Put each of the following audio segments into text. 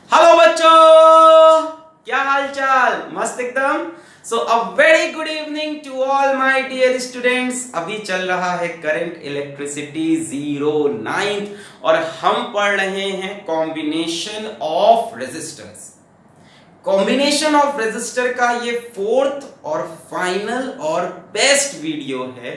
Hello बच्चों, क्या हाल चाल? मस्त एकदम। So a very good evening to all my dear students. अभी चल रहा है करंट इलेक्ट्रिसिटी 09 और हम पढ़ रहे हैं combination of resistors. Combination of resistor का ये फोर्थ और फाइनल और बेस्ट वीडियो है,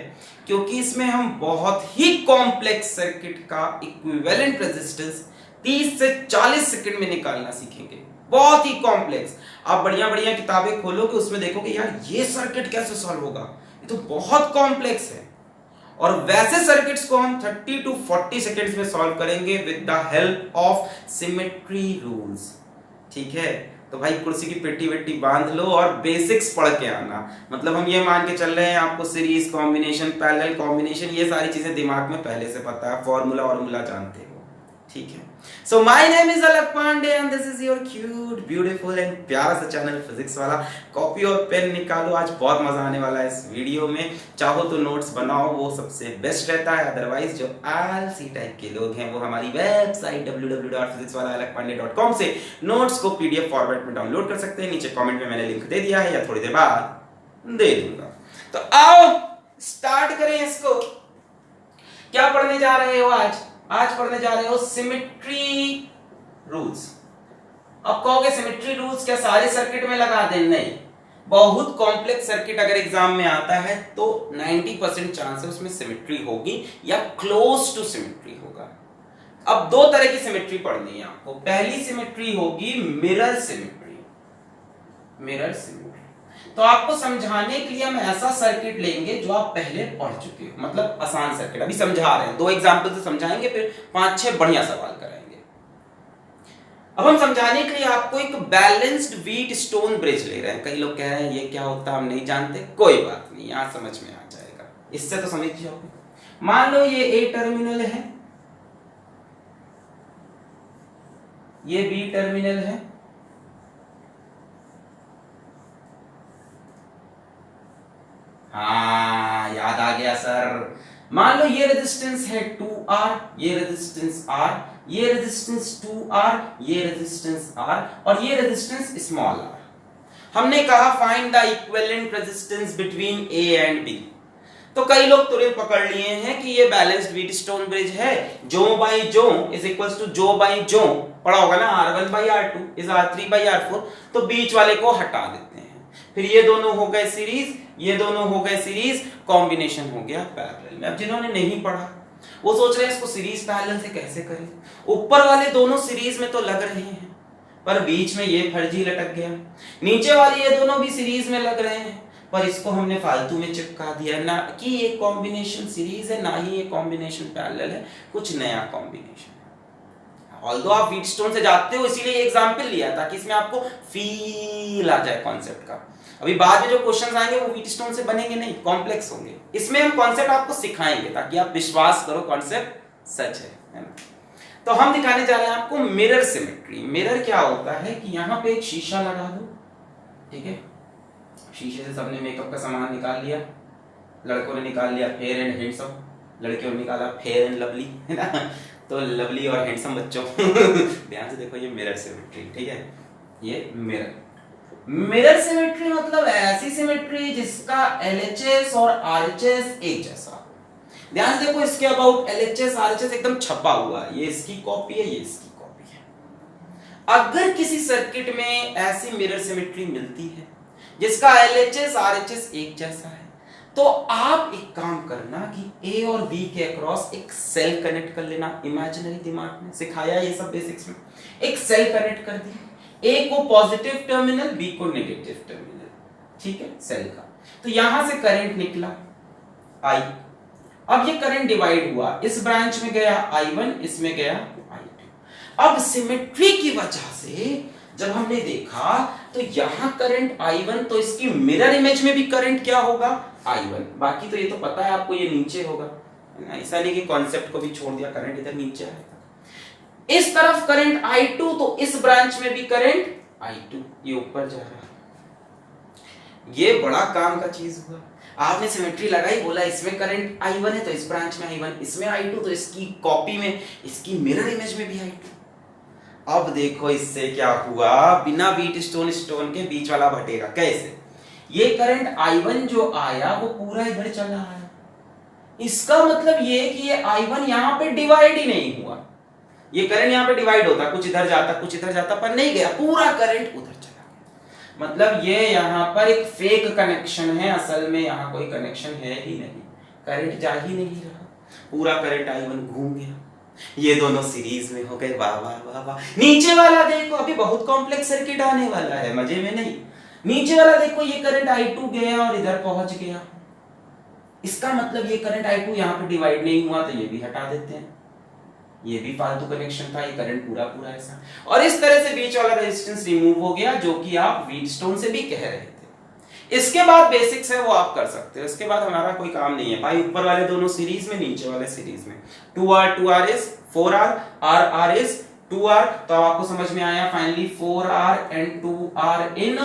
क्योंकि इसमें हम बहुत ही कॉम्प्लेक्स सर्किट का इक्विवेलेंट रेजिस्टेंस 30 से 40 सेकंड में निकालना सीखेंगे। बहुत ही कॉम्प्लेक्स। आप बढ़िया बढ़िया किताबें खोलोगे, उसमें देखोगे यार ये सर्किट कैसे सॉल्व होगा, ये तो बहुत कॉम्प्लेक्स है। और वैसे सर्किट्स को हम 30 टू 40 सेकंड्स में सॉल्व करेंगे with the help of symmetry rules. ठीक है, तो भाई कुर्सी की पेटी वेटी बांध लो और बेसिक्स पढ़ के आना। मतलब हम ये मान के चल रहे हैं आपको सीरीज कॉम्बिनेशन, पैरेलल कॉम्बिनेशन, ये सारी चीजें दिमाग में पहले से पता है, फॉर्मूला वॉर्मूला जानते हो। ठीक है, so my name is Alak Pandey and this is your cute beautiful and प्यारा सा चैनल फिजिक्स वाला। कॉपी और पेन निकालो, आज बहुत मजा आने वाला है इस वीडियो में। चाहो तो नोट्स बनाओ, वो सबसे बेस्ट रहता है। अदरवाइज जो आलसी टाइप के लोग हैं वो हमारी वेबसाइट www.physicswalaalackpande.com से नोट्स को पीडीएफ फॉर्मेट में डाउनलोड कर सकते हैं। नीचे कमेंट में मैंने लिंक दे दिया है, या थोड़ी देर बाद दे दूंगा। तो आओ स्टार्ट करें इसको। क्या पढ़ने जा रहे हो आज? आज पढ़ने जा रहे हो सिमेट्री रूल्स। अब कहोगे सिमेट्री रूल्स क्या सारे सर्किट में लगा दें? नहीं, बहुत कॉम्प्लेक्स सर्किट अगर एग्जाम में आता है तो 90% चांस है उसमें सिमेट्री होगी या क्लोज टू सिमेट्री होगा। अब दो तरह की सिमेट्री पढ़नी है आपको। पहली सिमेट्री होगी मिरर सिमेट्री। मिरर सिमेट्री तो आपको समझाने के लिए हम ऐसा सर्किट लेंगे जो आप पहले पढ़ चुके हो, मतलब आसान सर्किट। अभी समझा रहे हैं, दो एग्जांपल से समझाएंगे, फिर 5-6 बढ़िया सवाल कराएंगे। अब हम समझाने के लिए आपको एक बैलेंस्ड व्हीट स्टोन ब्रिज ले रहे हैं। कई लोग कह रहे हैं ये क्या होता है, हम नहीं जानते। कोई बात नहीं, यहां समझ में आ जाएगा, इससे तो समझ जाओगे। मान लो ये ए टर्मिनल है, ये बी टर्मिनल है, हाँ याद आ गया सर। मान लो ये रेजिस्टेंस है 2R, ये रेजिस्टेंस R, ये रेजिस्टेंस 2R, ये रेजिस्टेंस R और ये रेजिस्टेंस स्मॉल r। हमने कहा find the equivalent resistance between A and B। तो कई लोग तुरंत पकड़ लिए हैं कि ये बैलेंस्ड व्हीट स्टोन ब्रिज है, जो बाई जो इज इक्वल्स टू जो बाई जो। पढ़ा होगा ना, R1/R2 इज R3/R4। तो बीच वाले को हटा देते हैं, फिर ये दोनों हो गए सीरीज, ये दोनों हो गए सीरीज, कॉम्बिनेशन हो गया पैरेलल में। अब जिन्होंने नहीं पढ़ा वो सोच रहे हैं इसको सीरीज पैरेलल से कैसे करें। ऊपर वाले दोनों सीरीज में तो लग रहे हैं, पर बीच में ये फर्जी लटक गया। नीचे वाले ये दोनों भी सीरीज में लग रहे हैं, पर इसको हमने फालतू में चिपका दिया। ना कि ये कॉम्बिनेशन सीरीज है, ना ही ये कॉम्बिनेशन पैरेलल है, कुछ नया कॉम्बिनेशन। ऑल्दो आप व्हीटस्टोन से जाते हो, इसीलिए एग्जांपल लिया ताकि इसमें आपको फील आ जाए कॉन्सेप्ट का। अभी बाद में जो क्वेश्चंस आएंगे वो व्हीटस्टोन से बनेंगे नहीं, कॉम्प्लेक्स होंगे। इसमें हम कॉन्सेप्ट आपको सिखाएंगे ताकि आप विश्वास करो कॉन्सेप्ट सच है ना। तो हम दिखाने जा रहे हैं आपको मिरर सिमेट्री। मिरर क्या होता है कि यहाँ पे एक शीशा लगा दो, ठीक है। शीशे से सबने मेकअप का सामान निकाल लिया, लड़कों ने निकाल लिया फेयर एंड हैंडसम, लड़कियों ने निकाला फेयर एंड लवली, है ना। तो लवली और हैंडसम बच्चों ध्यान से देखो, ये मिरर सिमेट्री, ठीक है। ये मिरर सिमेट्री मतलब ऐसी सिमेट्री जिसका LHS और RHS एक जैसा। ध्यान से देखो, इसके अबाउट LHS RHS एकदम छपा हुआ है, ये इसकी कॉपी है, ये इसकी कॉपी है। अगर किसी सर्किट में ऐसी मिरर सिमेट्री मिलती है जिसका LHS RHS एक जैसा है, तो आप एक काम करना कि A और B के अक्रॉस एक सेल कनेक्ट कर लेना। इमेजिनरी दिमाग में सिखाया ये सब बेसिक्स में। एक सेल कनेक्ट कर दी, A को पॉजिटिव टर्मिनल, B को नेगेटिव टर्मिनल, ठीक है, सेल का। तो यहां से करंट निकला I। अब ये करंट डिवाइड हुआ, इस ब्रांच में गया I1, इसमें गया I2। अब सिमेट्री की वजह से जब हमने देखा तो यहां करंट I1, तो इसकी मिरर इमेज में भी करंट क्या होगा? I1। बाकी तो ये तो पता है आपको, ये नीचे होगा, ऐसा नहीं कि कॉन्सेप्ट को भी छोड़ दिया, करंट इधर नीचे आएगा। इस तरफ करंट I2, तो इस ब्रांच में भी करंट I2, ये ऊपर जा रहा है। ये बड़ा काम का चीज हुआ। आपने सिमेट्री लगाई, बोला इसमें करंट I1 है तो इस ब्रांच में I1, इसमें I2 तो इसकी कॉपी में, इसकी मिरर इमेज में भी I2। अब देखो इससे क्या हुआ, बिना व्हीटस्टोन स्टोन के बीच वाला घटेगा कैसे। ये करंट I1 जो आया वो पूरा इधर चला आया, इसका मतलब ये कि ये I1 यहां पे डिवाइड ही नहीं हुआ। ये करंट यहां पे डिवाइड होता, कुछ इधर जाता कुछ इधर जाता, पर नहीं गया, पूरा करंट उधर चला गया। मतलब ये यहां पर एक फेक कनेक्शन है, असल में यहां कोई कनेक्शन है ही नहीं, करंट जा ही नहीं रहा, पूरा करंट I1 घूम गया। ये दोनों सीरीज में हो गए, वाह वाह वाह वाह। नीचे वाला देखो, अभी बहुत कॉम्प्लेक्स सर्किट आने वाला है, मजे में नहीं। नीचे वाला देखो, ये करंट I2 गया और इधर पहुंच गया, इसका मतलब ये करंट I2 यहाँ पे डिवाइड नहीं हुआ, तो ये भी हटा देते हैं, ये भी फालतू कनेक्शन था, ये करंट पूरा पूरा ऐसा। और इस तरह से बीच वाला रेजिस्टेंस रिमूव हो गया, जो कि आप व्हीटस्टोन से भी कह रहे थे। इसके बाद बेसिक्स है वो आप कर सकते हो, इसके बाद हमारा कोई काम नहीं है भाई। ऊपर वाले दोनों सीरीज में, नीचे वाले सीरीज में, 2R is 4R, R is 2R। तो अब आपको समझ में आया finally 4R and 2R in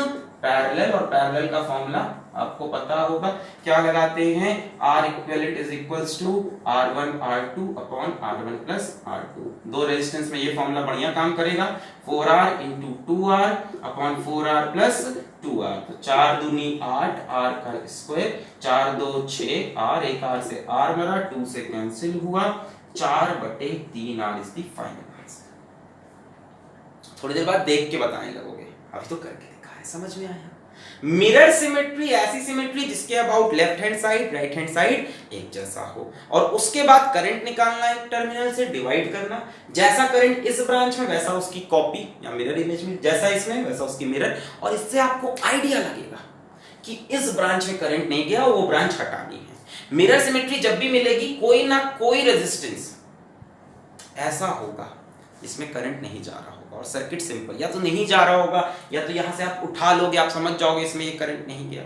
parallel, और पैरेलल का फॉर्मूला आपको पता होगा, क्या लगाते हैं, R equivalent is equals to R1 R2 upon R1 plus R2। दो रेजिस्टेंस में ये फॉर्मूला बढ़िया काम करेगा, 4R into 2R upon 4R plus 2R। तो 4 दूनी 8, R का स्क्वायर, 4 2 6, R एक R से R मरा, 2 से कैंसिल हुआ, 4/3 R is the final answer. थोड़ी देर बाद देख के बताने लगोगे, अभी तो करके दिखा है, समझ में आया। मिरर सिमेट्री ऐसी सिमेट्री जिसके about left hand side right hand side एक जैसा हो, और उसके बाद करंट निकालना है, टर्मिनल से डिवाइड करना, जैसा करंट इस ब्रांच में वैसा उसकी कॉपी या मिरर इमेज में, जैसा इसमें वैसा उसकी मिरर। और इससे आपको आइडिया लगेगा कि इस ब्रांच में करंट नहीं गया, वो ब्रांच हटानी है। मिरर सिमेट्री जब भी मिलेगी, कोई ना कोई रेजिस्टेंस ऐसा होगा इसमें करंट नहीं जा रहा होगा, और सर्किट सिंपल, या तो नहीं जा रहा होगा, या तो यहां से आप उठा लोगे, आप समझ जाओगे इसमें ये करंट नहीं गया।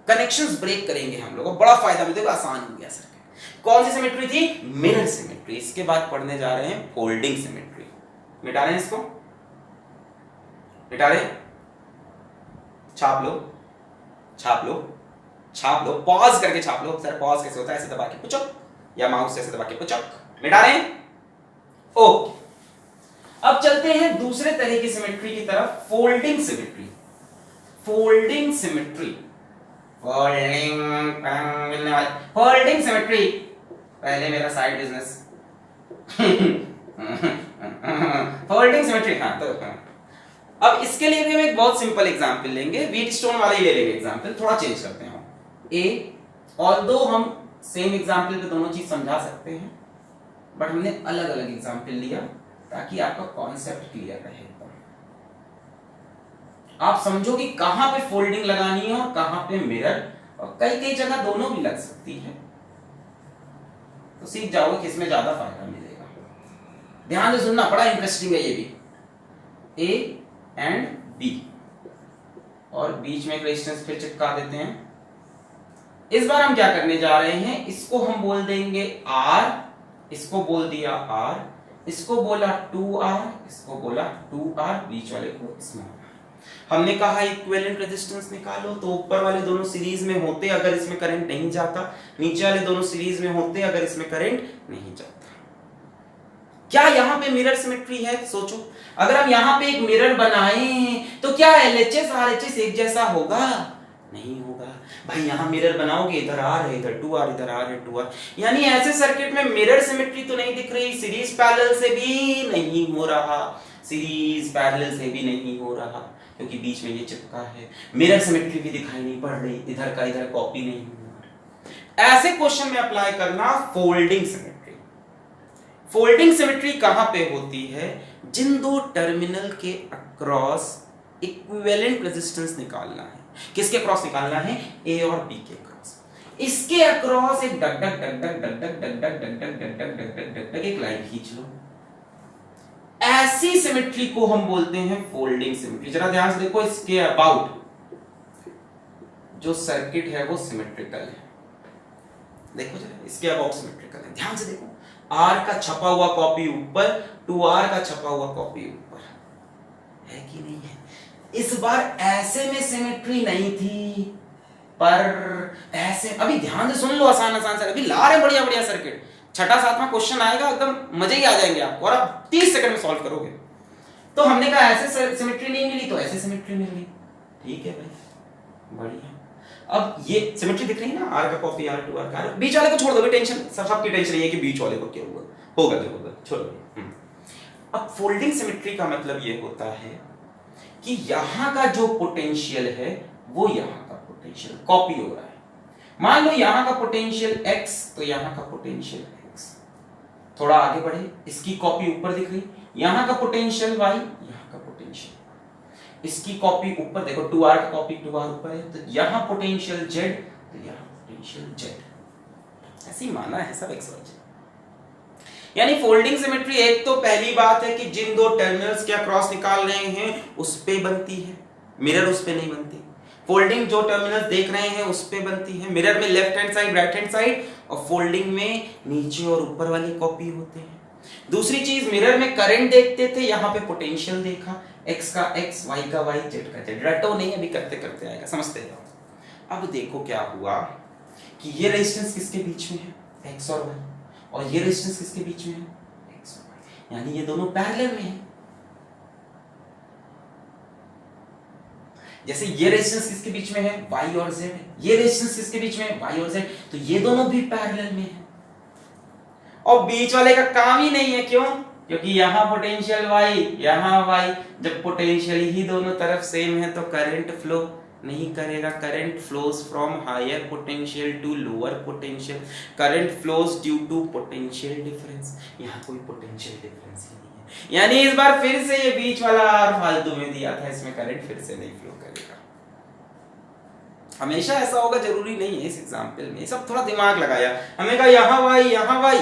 कनेक्शंस ब्रेक करेंगे हम लोग, बड़ा फायदा मिलेगा, आसान हो गया सर्किट। कौन सी सिमेट्री थी, मिरर सिमेट्री। इसके बाद पढ़ने जा रहे हैं फोल्डिंग सिमेट्री। मिटा रहे हैं इसको, मिटा रहे, छाप लो छाप लो छाप लो, पॉज करके छाप लो। सर पॉज कैसे होता है, ऐसे दबा के पुचक, या माउस ऐसे दबा के पुचक। मिटा रहे हैं, ओके। अब चलते हैं दूसरे तरह की सिमेट्री की तरफ, folding symmetry. Folding symmetry, folding symmetry. पहले मेरा साइड बिजनेस फोल्डिंग सिमेट्री। हाँ तो अब इसके लिए भी हम एक बहुत सिंपल एग्जांपल लेंगे, व्हीटस्टोन वाला ही ले लेंगे एग्जांपल, थोड़ा चेंज करते हैं ए। ऑल्दो हम सेम एग्जांपल पे दोनों चीज समझा सकते हैं, बट हमने अलग अलग एग्जांपल लिया ताकि आपका कॉन्सेप्ट क्लियर रहे, आप समझो कि कहां पे फोल्डिंग लगानी है और कहां पे मिरर, और कई कई जगह दोनों भी लग सकती है, तो सीख जाओगे किसमें ज्यादा फायदा मिलेगा। ध्यान से सुनना, बड़ा इंटरेस्टिंग है ये भी। ए एंड बी, और बीच में एक रेजिस्टेंस फिर चिपका देते हैं। इस बार हम क्या करने जा रहे हैं, इसको हम बोल देंगे R, इसको बोल दिया R, इसको बोला 2R, इसको बोला 2R, बीच वाले को स्मॉल। हमने कहा इक्विवेलेंट रेजिस्टेंस निकालो, तो ऊपर वाले दोनों सीरीज में होते अगर इसमें करंट नहीं जाता, नीचे वाले दोनों सीरीज में होते अगर इसमें करंट नहीं जाता। क्या यहां पे मिरर सिमेट्री है, सोचो, अगर हम यहां पे एक मिरर बनाए तो क्या LHS RHS एक जैसा होगा, नहीं होगा भाई। यहां मिरर बनाओगे, इधर R है, इधर 2R, इधर R है 2R, यानी ऐसे सर्किट में मिरर सिमेट्री तो नहीं दिख रही, सीरीज पैरेलल से भी नहीं हो रहा, सीरीज पैरेलल से भी नहीं हो रहा, क्योंकि बीच में ये चिपका है। मिरर सिमेट्री भी दिखाई नहीं पड़ रही, इधर का इधर कॉपी नहीं हुआ। ऐसे क्वेश्चन में अप्लाई करना फोल्डिंग सिमेट्री। फोल्डिंग सिमेट्री कहां पे होती है, जिन दो टर्मिनल के अक्रॉस इक्विवेलेंट रेजिस्टेंस निकालना है। किसके अक्रॉस निकालना है, ए और बी के अक्रॉस। इसके अक्रॉस एक डग डग डग डग डग डग डग डग डग डग डग डग डग डग डग डग एक लाइन खींच लो। ऐसी सिमेट्री को हम बोलते हैं फोल्डिंग सिमेट्री। जरा ध्यान से देखो, इसके अबाउट जो सर्किट है वो सिमेट्रिकल है। देखो जरा, इसके अबाउट सिमेट्रिकल है, ध्यान से देखो। R का छपा हुआ कॉपी ऊपर, 2R का छपा हुआ कॉपी ऊपर है कि नहीं है। इस बार ऐसे में सिमेट्री नहीं थी, पर ऐसे, अभी ध्यान से सुन लो, आसान आसान से अभी ला रहे बढ़िया बढ़िया सर्किट। छठा सातवां क्वेश्चन आएगा, एकदम मजे ही आ जाएंगे आपको, और आप 30 सेकंड में सॉल्व करोगे। तो हमने कहा ऐसे सिमेट्री नहीं मिली तो ऐसे सिमेट्री मिल गई। ठीक है भाई, बढ़िया। अब ये सिमेट्री दिख रही है ना, आर का कॉपी आर टू आर का। बीच वाले को छोड़ दो, टेंशन सबकी टेंशन नहीं है कि बीच वाले को क्या हुआ, होगा जो होगा, छोड़ो। अब फोल्डिंग सिमेट्री का मतलब ये होता है कि यहां का जो पोटेंशियल है वो यहां का पोटेंशियल कॉपी हो रहा है। मान लो यहां का पोटेंशियल x, तो यहां का पोटेंशियल x। थोड़ा आगे बढ़े, इसकी कॉपी ऊपर दिख रही, यहां का पोटेंशियल y, यहां का पोटेंशियल, इसकी कॉपी ऊपर देखो 2r का कॉपी 2r ऊपर है, तो यहां पोटेंशियल z, तो यहां पोटेंशियल z। ऐसे ही माना है सब x y z। यानी फोल्डिंग सिमेट्री एक तो पहली बात है कि जिन दो टर्मिनल्स के अक्रॉस निकाल रहे हैं उस पे बनती है, मिरर उस पे नहीं बनती। फोल्डिंग जो टर्मिनल्स देख रहे हैं उस पे बनती है, मिरर में left hand side right hand side, और फोल्डिंग में नीचे और ऊपर वाली कॉपी होते हैं। दूसरी चीज, मिरर में करंट देखते थे, यहाँ पे पोटेंशियल देखा, x का x, y का y, z का z। रटो नहीं, अभी करते करते आएगा, समझते जाओ। अब देखो क्या हुआ कि ये रेजिस्टेंस किसके बीच में है, x और y, और ये रेजिस्टेंस किसके बीच में है, x और y, यानी ये दोनों पैरेलल में है। जैसे ये रेजिस्टेंस किसके बीच में है, y और z, ये रेजिस्टेंस किसके बीच में है, y और z, तो ये दोनों भी पैरेलल में है। और बीच वाले का काम ही नहीं है, क्यों? क्योंकि यहां पोटेंशियल y, यहां y, जब पोटेंशियल ही दोनों तरफ सेम है तो करंट फ्लो नहीं करेगा। Current flows from higher potential to lower potential, current flows due to potential difference. यहां कोई पोटेंशियल डिफरेंस ही नहीं है, यानी इस बार फिर से ये बीच वाला आर फालतू में दिया था, इसमें करंट फिर से नहीं फ्लो करेगा। हमेशा ऐसा होगा जरूरी नहीं है, इस एग्जांपल में सब थोड़ा दिमाग लगाया। हमें कहा यहां y, यहां y,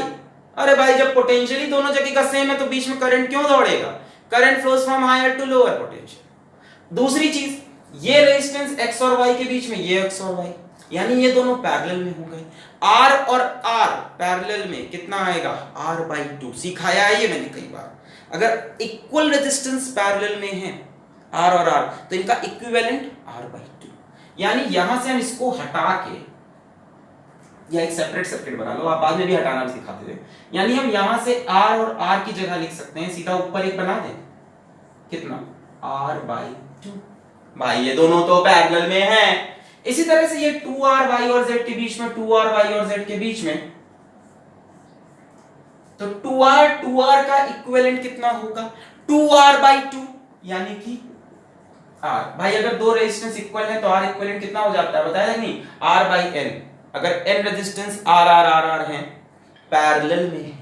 अरे भाई जब पोटेंशियल ही दोनों जगह का सेम है तो बीच में करंट क्यों दौड़ेगा? Current flows from higher to lower potential. दूसरी चीज, ये रेजिस्टेंस x और y के बीच में, ये x और y, यानी ये दोनों पैरेलल में होंगे। r और r पैरेलल में कितना आएगा, r/2। सिखाया है ये मैंने कई बार। अगर इक्वल रेजिस्टेंस पैरेलल में है r और r, तो इनका इक्विवेलेंट r/2। यानी यहां से हम इसको हटा के या एक सेपरेट सर्किट बना लो, आप बाद में भी हटाना भी सिखाते थे। यानी हम यहां से r और r की जगह लिख सकते हैं, सीधा ऊपर एक बना दें, कितना, r/2। भाई ये दोनों तो पैरेलल में हैं। इसी तरह से ये 2r y और z के बीच में, 2r y और z के बीच में, तो 2r का इक्विवेलेंट कितना होगा, 2r/2, यानी कि r। भाई अगर दो रेजिस्टेंस इक्वल है तो r इक्विवेलेंट कितना हो जाता है, बताया नहीं, r/n। अगर n रेजिस्टेंस r हैं, पैरेलल में है,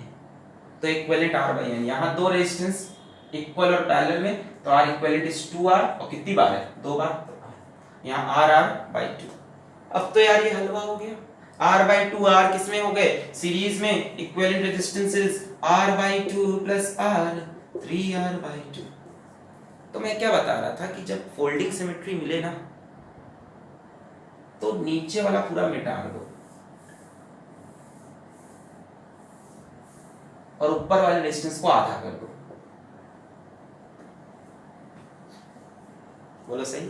तो इक्विवेलेंट r/n। यहां दो रेजिस्टेंस इक्वल और पैरेलल में, तो r इक्विवेलेंट इज 2r, और कितनी बार है, दो बार, तो यहां r/2। अब तो यार ये हलवा हो गया। r/2 r किसमें हो गए, सीरीज में, equivalent resistances r/2 plus r, 3r/2। तो मैं क्या बता रहा था कि जब फोल्डिंग सिमेट्री मिले ना, तो नीचे वाला पूरा मिटा दो और ऊपर वाले रेजिस्टेंस को आधा कर दो। बोलो सही,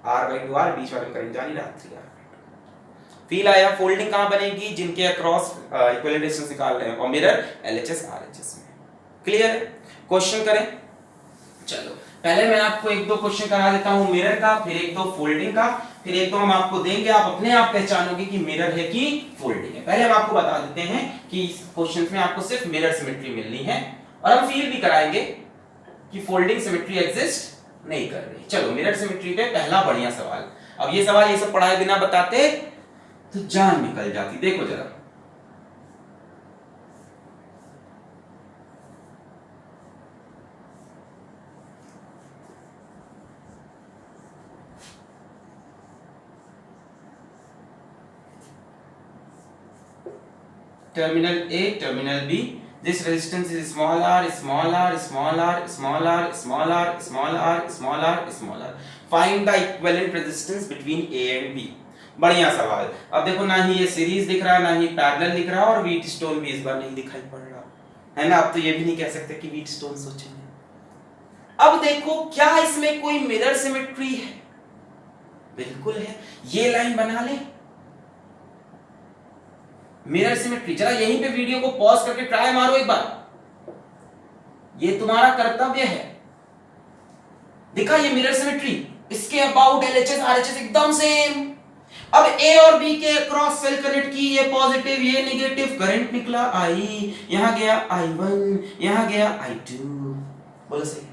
r/2 r, बीच वाले करंट जा नहीं रहा, 3r/2। फील आया? फोल्डिंग कहां बनेगी, जिनके अक्रॉस इक्विवेलेंट रेजिस्टेंस निकाल रहे हैं, और मिरर LHS RHS में। क्लियर है? क्वेश्चन करें? चलो पहले मैं आपको एक दो क्वेश्चन करा देता हूं मिरर का, फिर एक दो फोल्डिंग का, फिर एक दो हम आपको देंगे, आप अपने आप पहचानोगे कि मिरर है कि फोल्डिंग है। पहले हम आपको बता देते हैं कि इस क्वेश्चन में आपको सिर्फ मिरर सिमेट्री मिलनी है, और हम फील भी कराएंगे कि फोल्डिंग सिमेट्री एग्जिस्ट नहीं कर रही। चलो मिरर सिमेट्री पे पहला बढ़िया सवाल। अब ये सवाल ये सब पढ़ाए बिना बताते तो जान निकल जाती। देखो जरा, terminal A, terminal B. This resistance is small r, small r, small r, small r, small r, small r, small r, small r. Find the equivalent resistance between A and B. बढ़िया सवाल। अब देखो, ना ही ये series दिख रहा, ना ही parallel दिख रहा, और व्हीट स्टोन भी इस बार नहीं दिखाई पड़ रहा है ना। अब तो ये भी नहीं कह सकते कि व्हीट स्टोन सोचेंगे। अब देखो, क्या इसमें कोई मिरर सिमेट्री है? बिल्कुल है। ये लाइन बना ले, मिरर सिमेट्री। जरा यहीं पे वीडियो को पॉज करके ट्राई मारो एक बार। ये तुम्हारा कर्तव्य है। देखा ये मिरर सिमेट्री, इसके अबाउट एलएचएस आरएचएस एकदम सेम। अब ए और बी के क्रॉस सेल कनेक्ट की, ये पॉजिटिव ये नेगेटिव, करंट निकला आई, यहां गया I1, यहां गया I2। बोलो सही।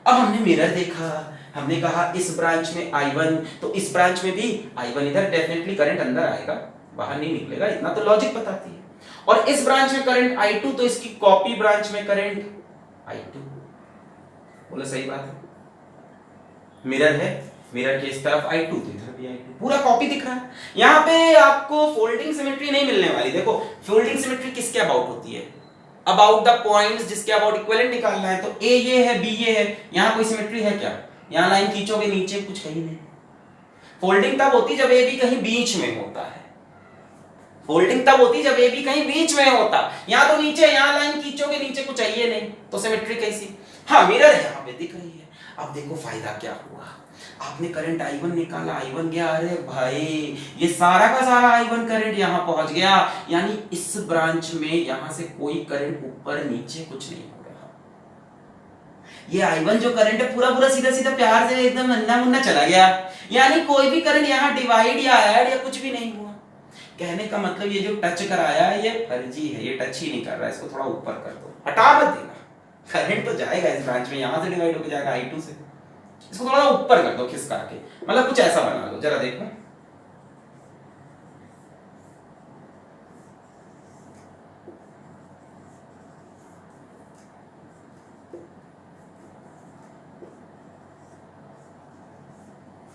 अब हमने मिरर देखा, हमने कहा इस ब्रांच में I1 तो इस ब्रांच में भी I1, इधर डेफिनेटली करंट अंदर आएगा, बाहर नहीं निकलेगा, इतना तो लॉजिक बताती है। और इस ब्रांच में करंट I2 तो इसकी कॉपी ब्रांच में करंट I2। बोलो सही बात है। मिरर है, मिरर के इस तरफ I2 तो इधर भी I2, पूरा कॉपी दिख रहा है। यहां पे आपको फोल्डिंग सिमेट्री नहीं मिलने वाली। देखो फोल्डिंग सिमेट्री किसके अबाउट होती है? अबाउट द पॉइंट्स जिसके अबाउट इक्विवेलेंट निकालना है। तो ए ये है, बी ये है, यहां कोई सिमेट्री है क्या? यहां लाइन खींचोगे नीचे कुछ कहीं नहीं। फोल्डिंग तब होती जब ए बी कहीं बीच में होता है। फोल्डिंग तब होती जब ए बी कहीं बीच में होता। यहां तो नीचे, यहां लाइन खींचोगे नीचे कुछ चाहिए नहीं, तो सिमेट्री कैसी? हाँ मिरर है, यहां पे दिख रही है। अब देखो फायदा क्या हुआ, आपने करंट I1 निकाला, I1 गया, अरे भाई ये सारा का सारा I1 करंट यहां पहुंच गया, यानी इस ब्रांच में यहां से कोई करंट ऊपर नीचे कुछ नहीं हो रहा। ये I1 जो करंट है पूरा पूरा सीधा सीधा प्यार से एकदम नन्ना मुन्ना चला गया, यानी कोई भी करंट यहां डिवाइड या ऐड या कुछ भी नहीं हुआ। कहने का मतलब ये जो टच कराया ये फर्जी है, ये टच ही नहीं कर रहा है, इसको थोड़ा ऊपर कर दो, हटा मत देना। करंट तो जाएगा इस ब्रांच में, यहां से डिवाइड होकर जाएगा I2 से, इसको थोड़ा ऊपर कर दो खिसका के, मतलब कुछ ऐसा बना लो, जरा देखो।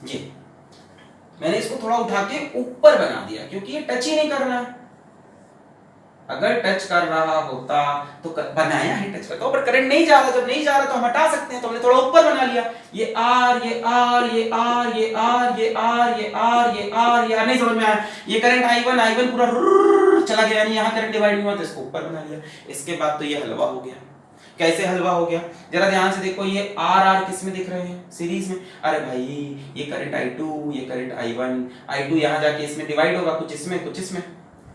ये मैंने इसको थोड़ा उठा के ऊपर बना दिया क्योंकि ये टच ही नहीं कर रहा है। अगर टच कर रहा होता तो बनाया है टच करता, पर करंट नहीं जा रहा, जब नहीं जा रहा तो हम हटा सकते हैं, तो हमने थोड़ा ऊपर बना लिया। ये आर ये आर ये आर ये आर ये आर ये आर ये आर ये आर, नहीं समझ में आया? ये करंट I1 पूरा चला गया, यानी यहाँ करंट डिवाइड हुआ तो इसको ऊपर बना लिया। इसके बाद तो ये हलवा हो गया। कैसे हलवा हो गया? जरा ध्यान से देखो, ये आर आर किस में दिख रहे हैं? सीरीज में। अरे भाई ये करंट I2, ये करंट I2 यहाँ जाके इसमें डिवाइड होगा, कुछ इसमें कुछ इसमें,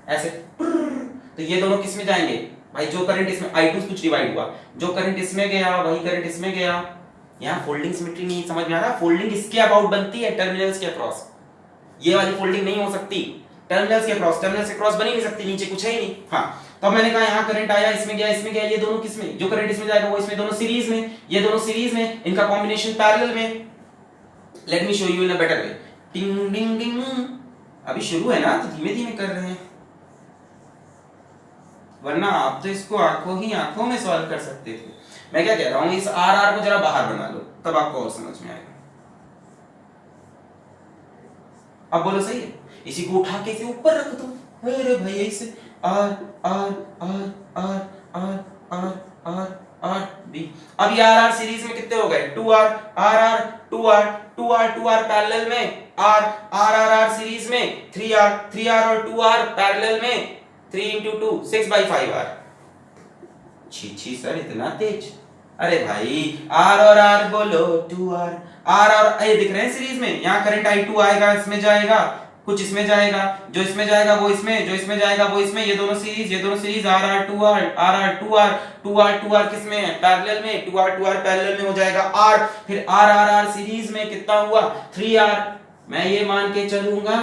ऐसे। तो ये दोनों किस में जाएंगे भाई? जो करंट इसमें I2 कुछ डिवाइड हुआ, जो करंट इसमें गया वही करंट इसमें गया। यहाँ फोल्डिंग सिमेट्री नहीं समझ में आ रहा? फोल्डिंग इसके अबाउट बनती है टर्मिनल्स के अक्रॉस, ये वाली फोल्डिंग नहीं हो सकती टर्मिनल्स के अक्रॉस, टर्मिनल्स के अक्रॉस बन ही नहीं सकती, नीचे कुछ है ही नहीं। हाँ तो मैंने कहा यहाँ करंट आया, इसमें गया इसमें गया, ये दोनों किसमें? जो करंट इसमें जाएगा वो इसमें, दोनों सीरीज में, ये दोनों सीरीज में, इनका कॉम्बिनेशन पैरेलल में। Let me show you in a better way. टिंग डिंग डिंग, अभी शुरू है ना तो धीमे धीमे कर रहे हैं, वरना आप तो इसको आंखों ही आंखों में सॉल्व कर सकते थे। मैं क्या कह रहा हूं, इस आर आर को जरा बाहर बना लो, तब आपको और समझ में आएगा। अब बोलो सही है? इसी को उठा के इसे ऊपर रख दो। अरे भाई ऐसे R R R R R R R R B. अब ये आर आर सीरीज में कितने हो गए? 2R R R 2R 2R 2R parallel में, R R R R series में 3R 3R और 2R पैरेलल में, 3 into 2 6/5R। छी सर इतना तेज? अरे भाई R और R बोलो 2R, R और ये दिख रहे हैं सीरीज में, यहाँ करंट I2 आएगा, इसमें जाएगा, कुछ इसमें जाएगा, जो इसमें जाएगा वो इसमें, जो इसमें जाएगा वो इसमें, ये दोनों series R R 2R R R 2R 2R 2R किसमें है? पैरेलल में, 2R 2R पैरेलल में हो जाएगा R, फिर R R R सीरीज में कितना हुआ? 3R। मैं ये मान के चलूंगा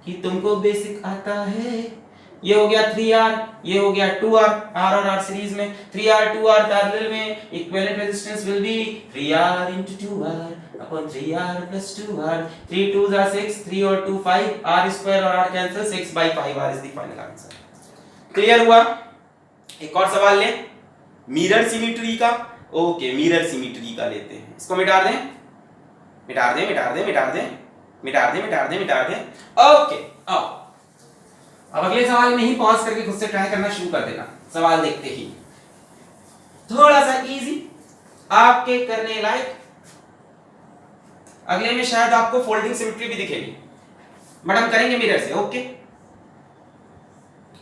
कि तुमको बेसिक आता है। ये हो गया 3R, ये हो गया 2R, R और R सीरीज में, 3R 2R पैरेलल में, equivalent resistance will be 3R into 2R upon 3R plus 2R, 3 2s are 6, 3 और 2 5, R square और R cancel, 6/5R is the final answer। Clear हुआ? एक और सवाल ले, मिरर सिमेट्री का। ओके मिरर सिमेट्री का लेते हैं, इसको मिटा दें, मिटा दें मिटा दें मिटा दें मिटा दें मिटा दें मिटा दें। ओके आओ अब अगले सवाल में ही पॉज करके खुद से ट्राई करना शुरू कर देना, सवाल देखते ही थोड़ा सा इजी आपके करने लायक। अगले में शायद आपको फोल्डिंग सिमेट्री भी दिखेगी, बट हम करेंगे मिरर से। ओके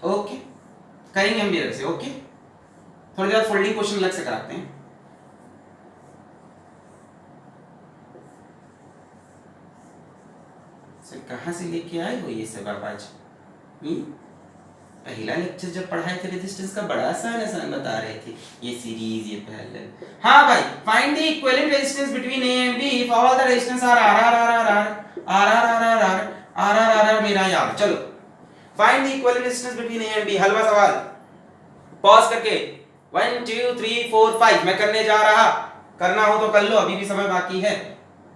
ओके करेंगे हम मिरर से। ओके थोड़ी देर फोल्डिंग क्वेश्चन अलग से कराते हैं। सर कहां से लेके आए हो ये सब आप आज? पहला लेक्चर जब पढ़ाए थे रेजिस्टेंस का बड़ा आसान बता रहे थे, ये सीरीज ये पैरेलल। हाँ भाई, find the equivalent resistance between A and B if all the resistance are R मेरा यार। चलो find the equivalent resistance between A and B. हलवा सवाल पॉज करके 1 2 3 4 5 मैं करने जा रहा, करना हो तो कर लो, अभी भी समय बाकी है,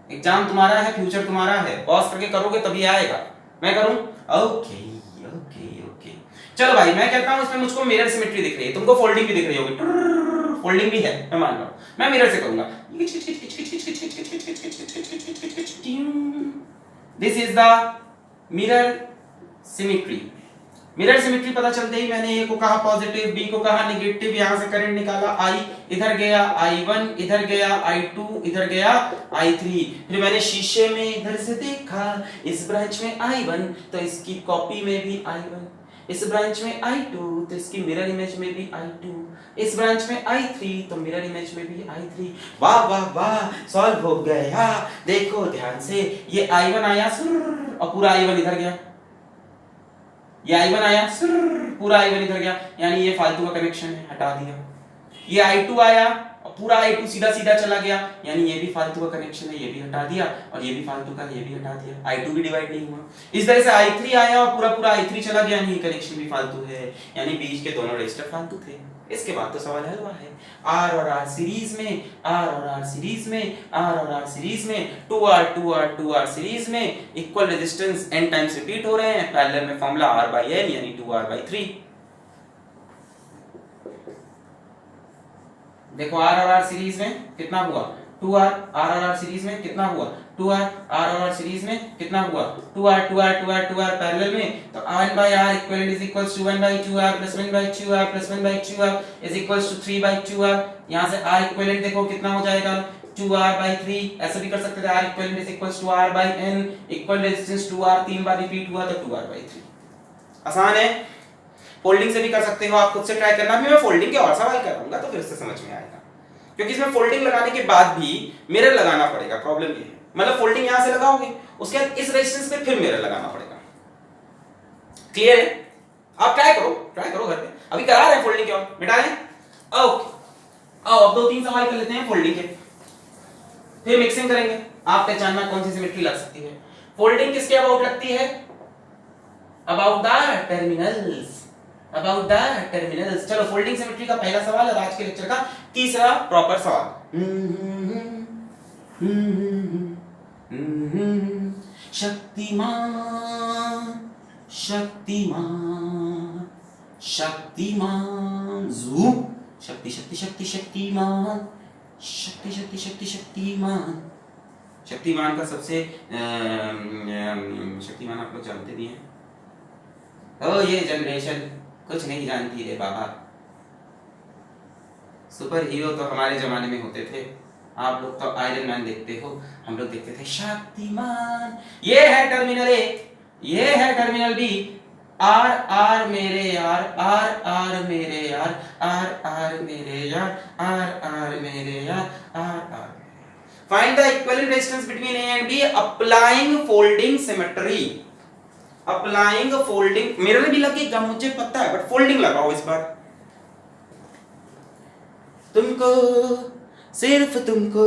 एग्जाम तुम्हारा है, फ्यूचर तुम्हारा है, पॉज करके करोगे तभी आएगा। मैं करूं? Okay okay okay. चलो भाई मैं कहता हूं इसमें मुझको मिरर सिमेट्री दिख रही है, तुमको फोल्डिंग भी दिख रही होगी, फोल्डिंग भी है, मैं मान रहा हूं। मैं मिरर से करूंगा। This is the mirror symmetry. Mirror symmetry पता चलते ही मैंने ए को कहा पॉजिटिव, बी को कहा नेगेटिव, यहां से करंट निकाला, आई इधर गया, I1 इधर गया, I2 इधर गया, I3। फिर मैंने शीशे में इधर से देखा, इस ब्रांच में I1 तो इसकी कॉपी में भी I1, इस ब्रांच में I2 तो इसकी मिरर इमेज में भी I2, इस ब्रांच में I3 तो मिरर इमेज में भी I3। वाह वाह वाह, सॉल्व हो गया। देखो ध्यान से, ये I1 आया और पूरा I1 इधर गया, ये I1 आया पूरा I1 इधर गया, यानी ये फालतू का कनेक्शन है, हटा दिया। ये I2 आया और पूरा I2 सीधा सीधा चला गया, यानी ये भी फालतू का कनेक्शन है, ये भी हटा दिया, और ये भी फालतू का, ये भी हटा दिया, I2 भी डिवाइड नहीं हुआ। इस तरह से I3 आया और पूरा पूरा I3 चला गया, यानी ये कनेक्शन भी फालतू है, यानी बीच के दोनों रेजिस्टर फालतू थे। इसके बाद तो सवाल हल हुआ है। R और R सीरीज में, R और R सीरीज में, R और R सीरीज में, 2R 2R 2R सीरीज में, equal resistance n times repeat हो रहे हैं, पैरेलल में फॉर्मूला R/n यानी 2R/3। देखो R और R सीरीज में कितना हुआ 2R, R और R सीरीज में कितना हुआ 2R, R और R सीरीज में कितना हुआ 2R 2R 2R 2R parallel में, तो 1/R equivalent is equals to 1/2R plus 1/2R plus 1/2R is equals to 3/2R। यहां से R इक्विवेलेंट देखो कितना हो जाएगा 2R/3। ऐसे भी कर सकते थे R equivalent is equals to R/n, equal resistance 2R 3 बार रिपीट हुआ तो 2R/3। आसान है, फोल्डिंग से भी कर सकते हो, आप खुद से ट्राई करना। भी मैं फोल्डिंग के और सवाल कराऊंगा तो फिर उससे समझ में आएगा, क्योंकि इसमें फोल्डिंग लगाने के बाद भी मिरर लगाना पड़ेगा। प्रॉब्लम ये है, मतलब फोल्डिंग यहां से लगाओगे, उसके बाद इस रेजिस्टेंस पे फिर मिरर लगाना पड़ेगा। क्लियर है? आप ट्राई करो घर पे, अभी करा रहे हैं फोल्डिंग के और मिटा रहे हैं। ओके आओ अब 2-3 सवाल कर लेते हैं फोल्डिंग के, फिर मिक्सिंग करेंगे, आप पहचानना कौन सी सिमेट्री लग सकती है। फोल्डिंग किसके अबाउट लगती है? About the terminals, about the terminals. चलो फोल्डिंग सिमेट्री का पहला सवाल और आज के लेक्चर का तीसरा प्रॉपर सवाल। शक्तिमान शक्तिमान शक्तिमान जू, शक्ति शक्ति शक्ति शक्तिमान, शक्ति शक्ति शक्ति शक्तिमान। शक्तिमान का सबसे शक्तिमान आप लोग जानते भी हैं। ओ ये जनरेशन कुछ नहीं जानती रे बाबा, सुपर हीरो तो हमारे जमाने में होते थे, आप लोग तो आयरन मैन देखते हो, हम लोग देखते थे शक्तिमान। ये है टर्मिनल ए, ये है टर्मिनल बी। आर आर मेरे यार, आर आर मेरे यार, आर आर मेरे यार, आर आर मेरे यार, R R. Find the equivalent resistance between A and B applying folding symmetry. Applying folding, mirror भी लगेगा मुझे पता है, बट फोल्डिंग लगाओ इस बार। तुमको सिर्फ तुमको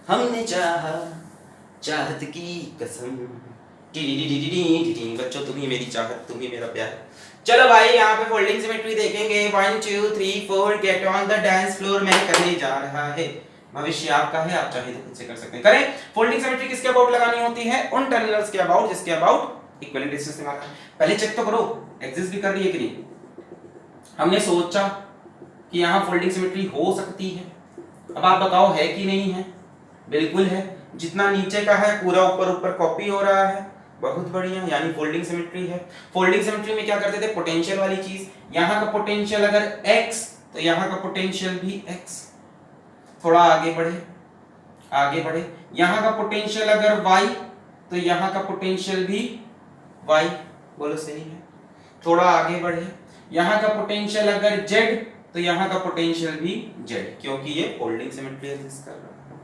हमने चाहा, चाहत की कसम, बच्चों तुम ही मेरी चाहत, तुम ही मेरा प्यार। चलो भाई यहाँ पे फोल्डिंग सिमेट्री देखेंगे। 1 2 3 4 get on the dance floor में करने जा रहा है। भविष्य आपका है, आप चाहे तो खुद से कर सकते हैं। करें। फोल्डिंग सिमेट्री किसके अबाउट लगानी होती है? उन टर्मिनल्स के अबाउट जिसके अबाउट इक्विवेलेंट रेजिस्टेंस निकालना है। पहले चेक तो करो एग्जिस्ट भी कर रही है कि नहीं। हमने सोचा कि यहाँ फोल्डिंग सिमेट्री हो सकती है, अब आप बताओ है कि नहीं है? बिल्कुल है, जितना नीचे का है पूरा ऊपर ऊपर कॉपी हो रहा है, बहुत बढ़िया, यानी फोल्डिंग सिमेट्री है। फोल्डिंग सिमेट्री में क्या करते थे? पोटेंशियल वाली चीज, यहाँ का पोटेंशियल अगर x तो यहाँ का पोटेंशियल भी x। थोड़ा आगे बढ़े, आगे बढ़े, यहाँ का पोटेंशियल अगर y तो यहाँ का पोटेंशियल भी y। बोलो सही है। थोड़ा आगे बढ़े, यहाँ का पोटेंशियल अगर z तो यहाँ का पोटेंशियल भी z, क्योंकि ये फोल्डिंग सिमेट्री एग्जिस्ट कर रहा है।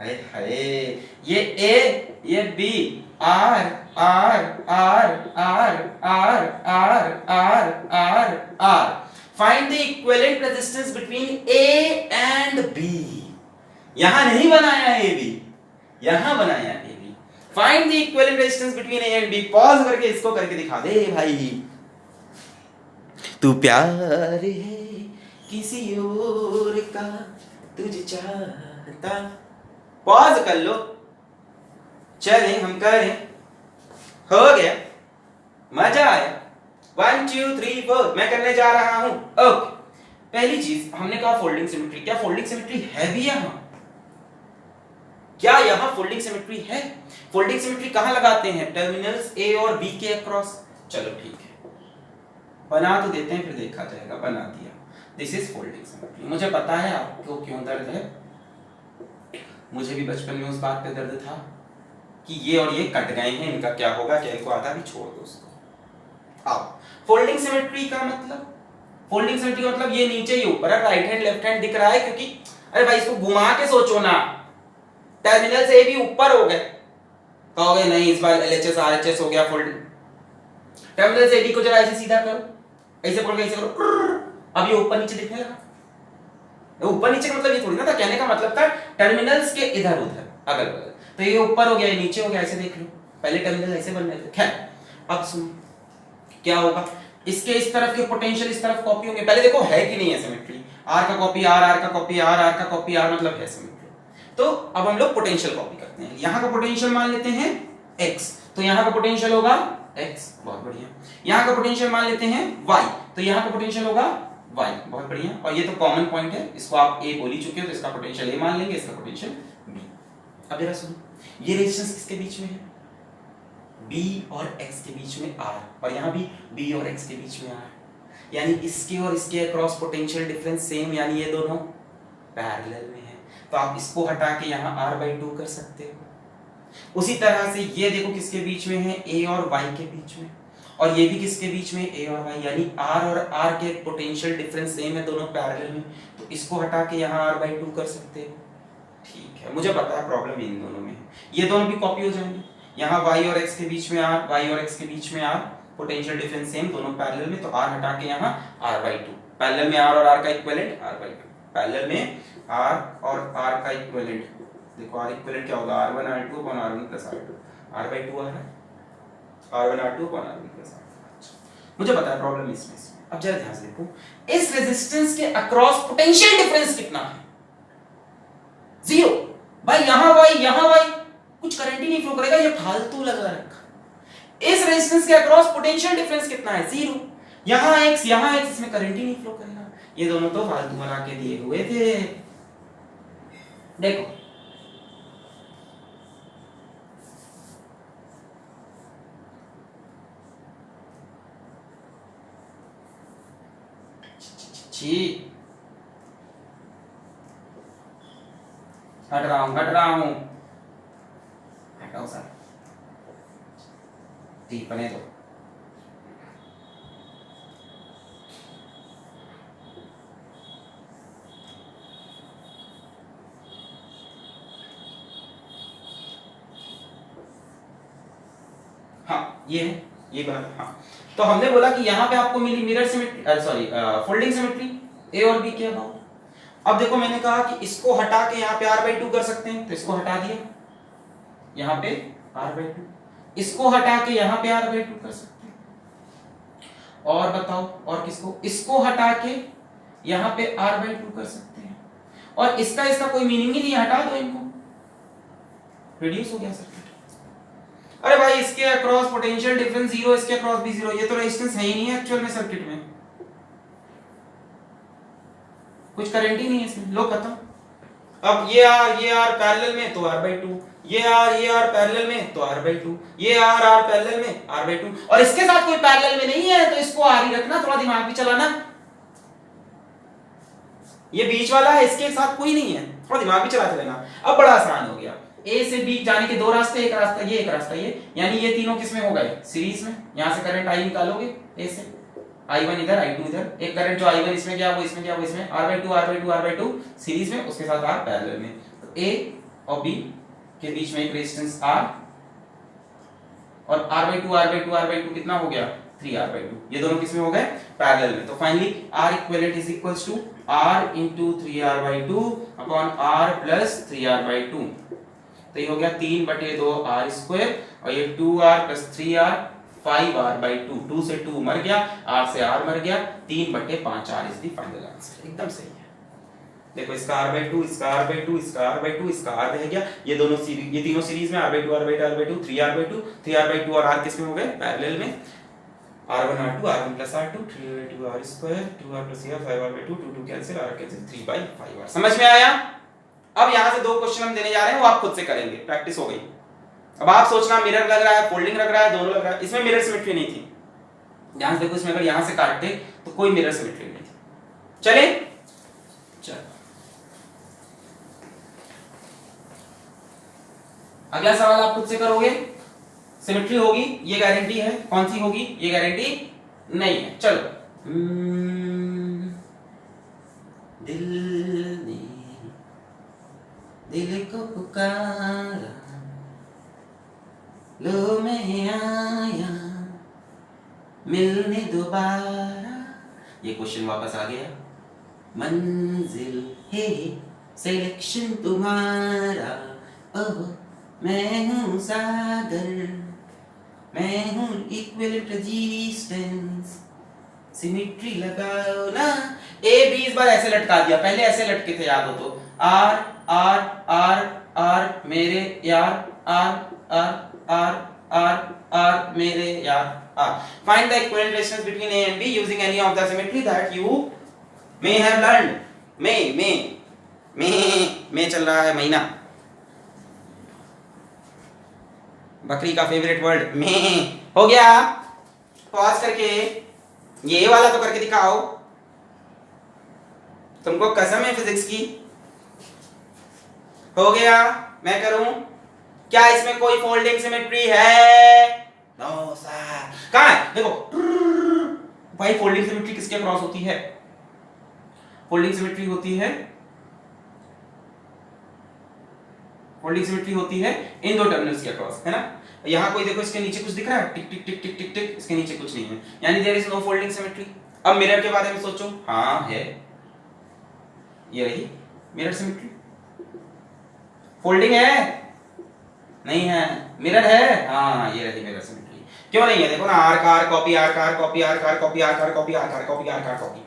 हाय हाय, ये ए, ये B, R R R R R R R R R. Find the equivalent resistance between A and B. यहां नहीं बनाया ए बी, यहां बनाया A B. Find the equivalent resistance between A and B. Pause करके इसको करके दिखा दे भाई। तू प्यार है किसी और का तुझे चाहता। पॉज कर लो, चले हम करें। हो गया, मजा आया। 1 2 3 4 मैं करने जा रहा हूं। ओके, पहली चीज हमने कहा फोल्डिंग सिमेट्री। क्या फोल्डिंग सिमेट्री है भी यहां? क्या यहां फोल्डिंग सिमेट्री है? फोल्डिंग सिमेट्री कहां लगाते हैं? टर्मिनल्स ए और बी के अक्रॉस। चलो ठीक है, बना तो देते हैं, फिर देखा जाएगा। बना दिया, दिस इज फोल्डिंग सिमेट्री। मुझे पता है आपको क्यों दर्द है, मुझे भी बचपन में उस बात पे दर्द था कि ये और ये कट गए हैं, इनका क्या होगा, क्या इनको आधा भी छोड़ दो उसको। अब फोल्डिंग सिमेट्री का मतलब, फोल्डिंग सिमेट्री का मतलब ये नीचे ये ऊपर है, राइट हैंड लेफ्ट हैंड दिख रहा है, क्योंकि अरे भाई इसको घुमा के सोचो ना, टर्मिनल से भी ऊपर हो गए, कहोगे नहीं इस बार एलएचएस आरएचएस हो गया फोल्ड। टर्मिनल से बी को जरा ऐसे सीधा करो, ऐसे पकड़ के ऐसे करो, अब ये ऊपर नीचे दिखने लगा। ऊपर नीचे का मतलब ये थोड़ी ना था, कहने का मतलब था टर्मिनल्स के इधर उधर अगल बगल। तो ये ऊपर हो गया, ये नीचे हो गया, ऐसे देख लो। पहले टर्मिनल ऐसे बन रहे थे। खैर अब सुनो क्या होगा, इसके इस तरफ के पोटेंशियल इस तरफ कॉपी होंगे। पहले देखो है कि नहीं है सिमेट्री, आर का कॉपी आर, आर का कॉपी आर, आर का कॉपी आर, मतलब है सिमेट्री। तो अब हम लोग पोटेंशियल कॉपी करते हैं। यहां का पोटेंशियल मान लेते हैं x, तो यहां का पोटेंशियल होगा x, बहुत बढ़िया। यहां का पोटेंशियल मान लेते हैं y, तो यहां का पोटेंशियल होगा y, बहुत बढ़िया। और ये तो कॉमन पॉइंट है, इसको आप a बोल ही चुके हो, तो इसका पोटेंशियल a मान लेंगे, इसका पोटेंशियल b। अब जरा सुनो, ये रेजिस्टेंस किसके बीच में है? b और x के बीच में r, और यहां भी b और x के बीच में r, यानी इसके और इसके अक्रॉस पोटेंशियल डिफरेंस सेम, यानी ये दोनों पैरेलल में है। तो आप इसको हटा के यहां r/2 कर सकते हो। उसी तरह से ये देखो किसके बीच में है, a और y के बीच में, और ये भी किसके बीच में, a और y, यानी r और r के पोटेंशियल डिफरेंस सेम है, दोनों पैरेलल में। तो इसको हटा के यहां r/2 कर सकते हो। ठीक है, मुझे पता है प्रॉब्लम इन दोनों में है, ये दोनों भी कॉपी हो जाएंगे। यहाँ y और x के बीच में r, y और x के बीच में r, पोटेंशियल डिफरेंस सेम, दोनों पैरेलल में, तो r हटा के यहाँ r/2। पैरेलल में r और r का इक्विवेलेंट r/2, पैरेलल में r और r का इक्विवेलेंट, देखो r इक्विवेलेंट क्या होगा, r1 r2 upon r1 plus r2, r/2 आ रहा है, r1 r2 upon r1 plus r2। मुझे पता है प्रॉब्लम इसमें। अब जरा ध्यान से देखो, इस रेजिस्टेंस के अक्रॉस पोटेंशियल डिफरेंस कितना है? 0। भाई यहाँ y कुछ करंट ही नहीं फ्लो करेगा, ये फालतू लगा रखा। इस रेजिस्टेंस के अक्रॉस पोटेंशियल डिफरेंस कितना है? 0। यहाँ x, इसमें करंट ही नहीं फ्लो करेगा। ये दोनों तो फालतू बना के दिए हुए थे। देखो हट रहा हूं, हटाओ सर, ठीक बने तो। हाँ ये है, ये बात। हाँ तो हमने बोला कि यहाँ पे आपको मिली mirror symmetry, sorry folding symmetry A और बी के अबाउट। अब देखो मैंने कहा कि इसको हटा के यहाँ पे r/2 कर सकते हैं, तो इसको हटा दिया, यहाँ पे r/2, इसको हटा के यहाँ पे r/2 कर सकते हैं। और बताओ, और किसको? इसको हटा के यहाँ पे r/2 कर सकते हैं। और इसका कोई मीनिंग ही नहीं, हटा दो इनको, रिड्यूस हो गया सर्किट। अरे भाई इसके अक्रॉस पोटेंशियल डिफरेंस 0, इसके अक्रॉस भी 0, ये तो रेजिस्टेंस है ही नहीं है एक्चुअल में सर्किट में, कुछ करंट ही नहीं है इसमें। लो खत्म। अब ये R पैरेलल में तो r/2, ये R पैरेलल में तो r/2, ये R पैरेलल में r/2, और इसके साथ कोई पैरेलल में नहीं है तो इसको R ही रखना, थोड़ा दिमाग भी चलाना। ये बीच वाला है, इसके साथ कोई नहीं है, थोड़ा दिमाग भी चलाते रहना। अब बड़ा आसान हो गया, A से B जाने के दो रास्ते, एक रास्ता ये, एक रास्ता ये, यानी ये तीनों किसमें हो गए? सीरीज में। यहां से करंट I निकालोगे A से, I1 इधर, I2 इधर, एक करंट जो I1 इसमें गया वो इसमें गया, वो इसमें, r/2 सीरीज में, उसके साथ R पैरेलल में। तो A और बी के बीच में एक रेजिस्टेंस R, और R/2 कितना हो गया 3R/2, ये दोनों किसमें हो गए पैरेलल में। तो finally R equivalent is equals to R into 3R/2 upon R plus 3R/2, तो ये हो गया 3/2 R स्क्वायर, और ये 2R plus 3R 5R/2, 2 से 2 मर गया, R से R मर गया, 3/5 R is the final answer. एकदम सही है। देखो इसका R/2, इसका R/2, इसका R/2, इसका R रह गया, ये दोनों सीरीज, ये तीनों सीरीज में R/2 R/2 3R/2, 3R/2 और R किसमें हो गए पैरेलल में, R1 R2 R1 plus R2 3/2 R square 2R plus 5R/2 2 cancel, R cancel 3/5R। समझ में आया? अब यहां से दो क्वेश्चन हम देने जा रहे हैं, वो आप खुद से करेंगे, प्रैक्टिस हो गई। अब आप सोचना मिरर लग रहा है, फोल्डिंग लग रहा है, दोनों लग रहा है, इसमें मिरर सिमेट्री नहीं थी। ध्यान से देखो, इसमें अगर यहां से काटते तो कोई मिरर सिमेट्री नहीं थी। चले चलो अगला सवाल आप खुद से करोगे। सिमेट्री होगी ये गारंटी है, कौन सी होगी ये गारंटी नहीं है। चलो दिल ने दिल को पुकारा, लो मैं आया मिलने दोबारा, ये क्वेश्चन वापस आ गया। मंजिल है सिलेक्शन तुम्हारा, ओह मैं हूँ सागर, मैं हूँ इक्विवेलेंट रेजिस्टेंस, सिमेट्री लगाओ ना। ए बी इस बार ऐसे लटका दिया, पहले ऐसे लटके थे याद हो तो, आर आर आर आर मेरे यार, R R R R R मेरे यार, R. Find the equivalent resistance between A and B using any of the symmetry that you may have learned. मे चल रहा है महीना, बकरी का फेवरेट वर्ड में। हो गया? पॉज करके ये वाला तो करके दिखाओ, तुमको कसम है फिजिक्स की। हो गया? मैं करूं क्या? इसमें कोई फोल्डिंग सिमेट्री है? No sir. कहां है? देखो भाई, फोल्डिंग सिमेट्री किसके अक्रॉस होती है? फोल्डिंग सिमेट्री होती है, फोल्डिंग सिमेट्री होती है इन दो टर्मिनल्स के अक्रॉस, है ना। यहाँ कोई देखो, इसके नीचे कुछ दिख रहा है, टिक टिक टिक टिक टिक टिक, इसके नीचे कुछ नहीं है, यानी there is no folding symmetry. अब मिरर के बारे में सोचो, हाँ है, ये रही मिरर सिमेट्री। फोल्डिंग है? नहीं है। मिरर है? हाँ ये रही मिरर सिमेट्री। क्यों नहीं है? देखो ना, आर का आर कॉपी, आर का आर कॉपी, आर का आर कॉपी, आर का आर कॉपी, आर का आर कॉपी, आर का आर कॉपी।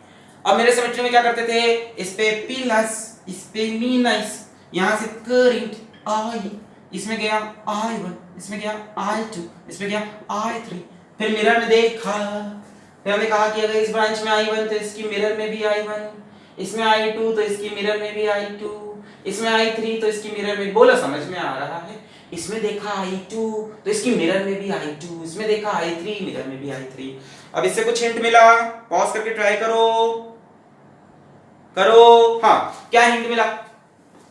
अब मिरर सिमेट्री में क्या करते थे? इस पे प्लस, इस पे माइनस, यहां से करंट आई, इसमें गया I1, इसमें गया I2, इसमें गया I3। फिर मिरर में देखा, फिर हमने कहा कि अगर इस ब्रांच में I1 तो इसकी मिरर में भी I1, इसमें I2 तो इसकी मिरर में भी I2, इसमें I3 तो इसकी मिरर में। बोलो समझ में आ रहा है? इसमें देखा I2 तो इसकी मिरर में भी I2, इसमें देखा I3 मिरर में भी I3। अब इससे कुछ हिंट मिला? पॉज करके ट्राई करो। हाँ, क्या हिंट मिला?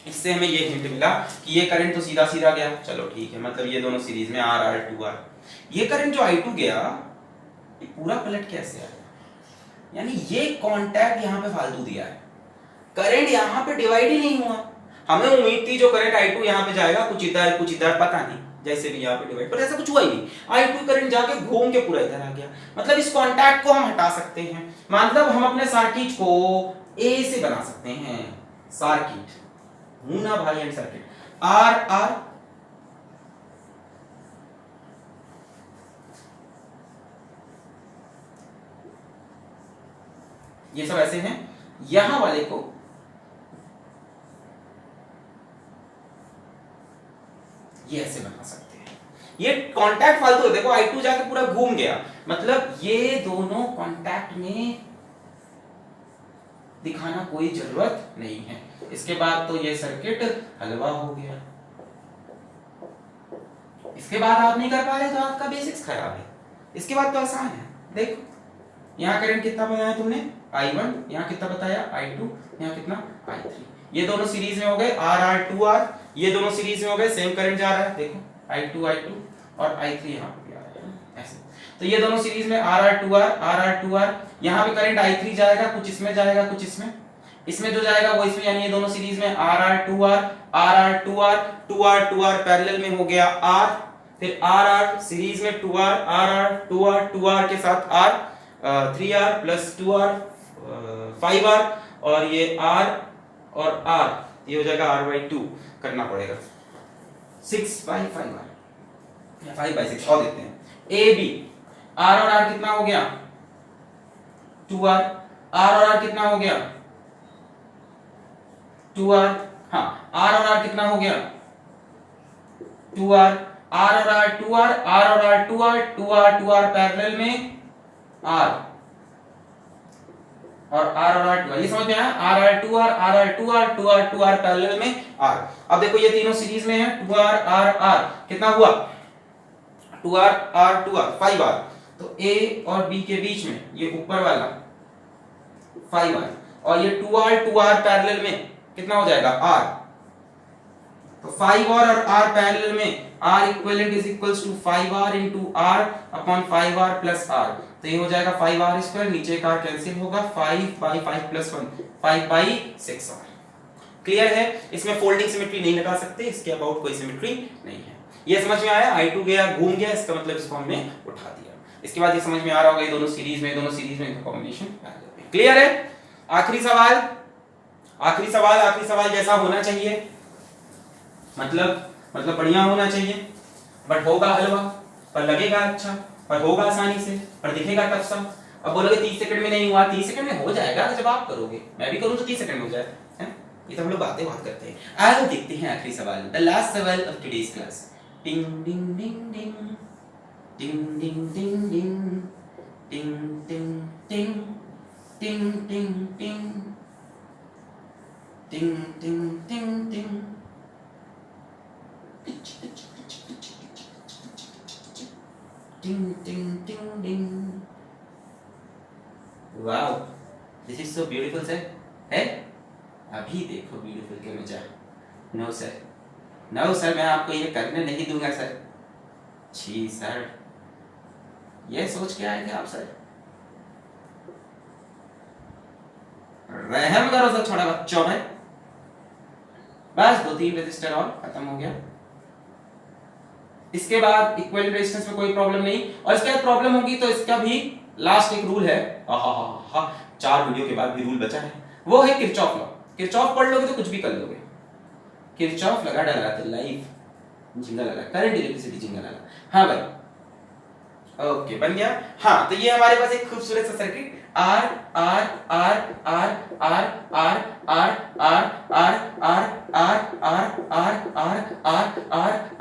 इससे हमें ये हिंट मिला कि ये करंट तो सीधा सीधा गया, चलो ठीक है, मतलब ये दोनों सीरीज में R R 2R। ये करंट जो I2 गया, ये पूरा पलट कैसे आया? यानी ये कांटेक्ट यहाँ पे फालतू दिया है, करंट यहाँ पे डिवाइड ही नहीं हुआ। हमें उम्मीद थी जो करंट I2 यहाँ पे जाएगा कुछ इधर पता नहीं, जैसे भी यहाँ पे डिवाइड, पर ऐसा कुछ हुआ ही नहीं। I2 करंट जाके घूम के पूरा इधर आ गया। मतलब इस कांटेक्ट को हम हटा सकते हैं, मतलब हम अपने सर्किट को A से बना सकते हैं। सर्किट हूं ना भाई, एंड सर्किट आर आर, ये सब ऐसे हैं। यहां वाले को ये ऐसे बना सकते हैं। ये कांटेक्ट फालतू है, देखो I2 जाके पूरा घूम गया, मतलब ये दोनों कांटेक्ट में दिखाना कोई जरूरत नहीं है। इसके बाद तो ये सर्किट हलवा हो गया। इसके बाद आप नहीं कर पा रहे तो आपका बेसिक्स खराब है। इसके बाद तो आसान है। देखो यहाँ करंट कितना बताया तुमने? I1, यहाँ कितना बताया? I2, यहाँ कितना? I3। ये दोनों सीरीज में हो गए R R 2R, ये दोनों सीरीज में हो गए, सेम करंट जा रहा है, देखो I2 और I3 यहाँ पे भी आ रहा है ऐसे। तो ये दोनों सीरीज में R R 2R, यहाँ पे करंट I3 जाएगा, कुछ इसमें जाएगा, कुछ इसमें। इसमें जो जाएगा वो इसमें, यानी ये दोनों सीरीज में R R two R, R R two R, two R two R parallel में हो गया आर, फिर आर आर सीरीज में two R, R R two R, two R के साथ R, three R plus two R, five R, और ये are और आर, ये हो जाएगा आर बाई टू करना पड़ेगा, 6 बाई 5 आर या 5 बाई 6 और देते हैं। ए बी, आर और आर कितना हो गया 2 आर, आर और आर कितना हो गया 2 आर, हाँ आर और आर कितना हो गया 2 आर, आर और आर 2 आर, आर और R 2 R, 2 R 2 R parallel में आर, और आर और आर 2 आर, ये समझ में आया, R R 2 R, R R 2 R, 2 R 2 R parallel में आर। अब देखो ये तीनों सीरीज में है, 2 आर आर आर कितना हुआ 2 आर आर 2 आर 5 आर, तो ए और बी के बीच में ये ऊपर वाला 5 आर, और ये 2 आर पैरेलल में कितना हो जाएगा आर, तो 5 और आर पैरेलल में R equivalent is equals to 5R into R upon 5R plus R, तो ये हो जाएगा 5R स्क्वायर, नीचे का R कैंसिल होगा, 5 by 5 plus 1 5 by 6R। Clear है, इसमें फोल्डिंग सिमेट्री नहीं लगा सकते, इसके अबाउट कोई सिमेट्री नहीं है। ये समझ में आया, I2 गया घूम गया, इसका मतलब इसको हमने उठा दिया। इसके बाद ये समझ में आ रहा होगा ये दोनों सीरीज में इनका कॉम्बिनेशन क्लियर है। आखिरी सवाल, आखिरी सवाल जैसा होना चाहिए, मतलब बढ़िया होना चाहिए, बट होगा हलवा, पर लगेगा अच्छा, पर होगा आसानी से, पर दिखेगा टफ सा। अब बोलोगे 30 सेकंड में नहीं हुआ, 30 सेकंड में हो जाएगा जब आप करोगे, मैं भी करूं तो 30 सेकंड में हो जाए, हैं? ये तो हम लोग बातें बहुत करते हैं। आगे देखते हैं आखिरी सवाल, द लास्ट सवाल ऑफ टुडेस क्लास। टिंग डिंग डिंग डिंग टिंग डिंग डिंग डिंग टिंग टिंग टिंग टिंग टिंग टिंग टिंग टिंग टिंग टिंग Ding ding ding ding. Wow, this is so beautiful sir. है? अभी देखो ब्यूटीफुल के मजा। नो सर, नो सर, मैं आपको ये करने नहीं दूंगा सर। छी सर, ये सोच के आए थे आप सर? रहम करो सर छोटा बच्चों में। बस 2-3 रजिस्टर और खत्म हो गया। इसके बाद इक्विवेलेंट रेजिस्टेंस में कोई प्रॉब्लम नहीं, और इसके बाद प्रॉब्लम होगी तो इसका भी लास्ट एक रूल है, 4 वीडियो के बाद भी रूल बचा है, वो है किरचॉफ लॉ। किरचॉफ पढ़ लोगे तो कुछ भी कर लोगे। किरचॉफ लगा डाला तो लाइफ जिंगा लगा, करंट इलेक्ट्रिसिटी जिंगा लगा। हाँ भाई, ओके बन गया। हाँ, तो ये हमारे पास एक खूबसूरत सा circuit R R R R R R R R R R R R R R R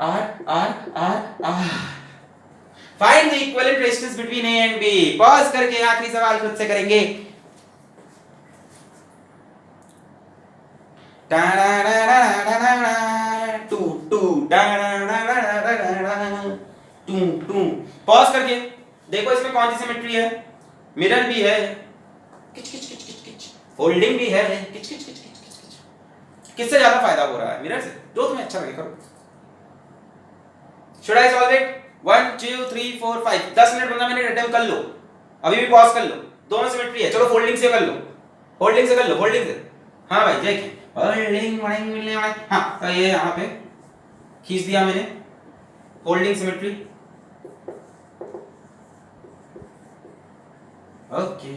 R R R. Find the equivalent resistance between A and B. Pause करके आखिरी सवाल खुद से करेंगे। पॉज करके देखो इसमें कौन सी सिमेट्री है। मिरर भी है, किच किच किच किच किच, फोल्डिंग भी है, किच किच किच किच किच। किससे ज्यादा फायदा हो रहा है? मिरर से। जो तुम्हें अच्छा लगे करो। Should I solve it? 1 2 3 4 5 10 minute 15 minute attempt कर लो, अभी भी पॉज कर लो। दोनों सिमेट्री है, चलो फोल्डिंग से कर लो, फोल्डिंग से कर लो, फोल्डिंग से। हाँ भाई देखिए, फोल्डिंग फोल्डिंग। हाँ, तो ये यहाँ पे खींच दिया मैंने, फोल्डिंग सिमेट्री। ओके,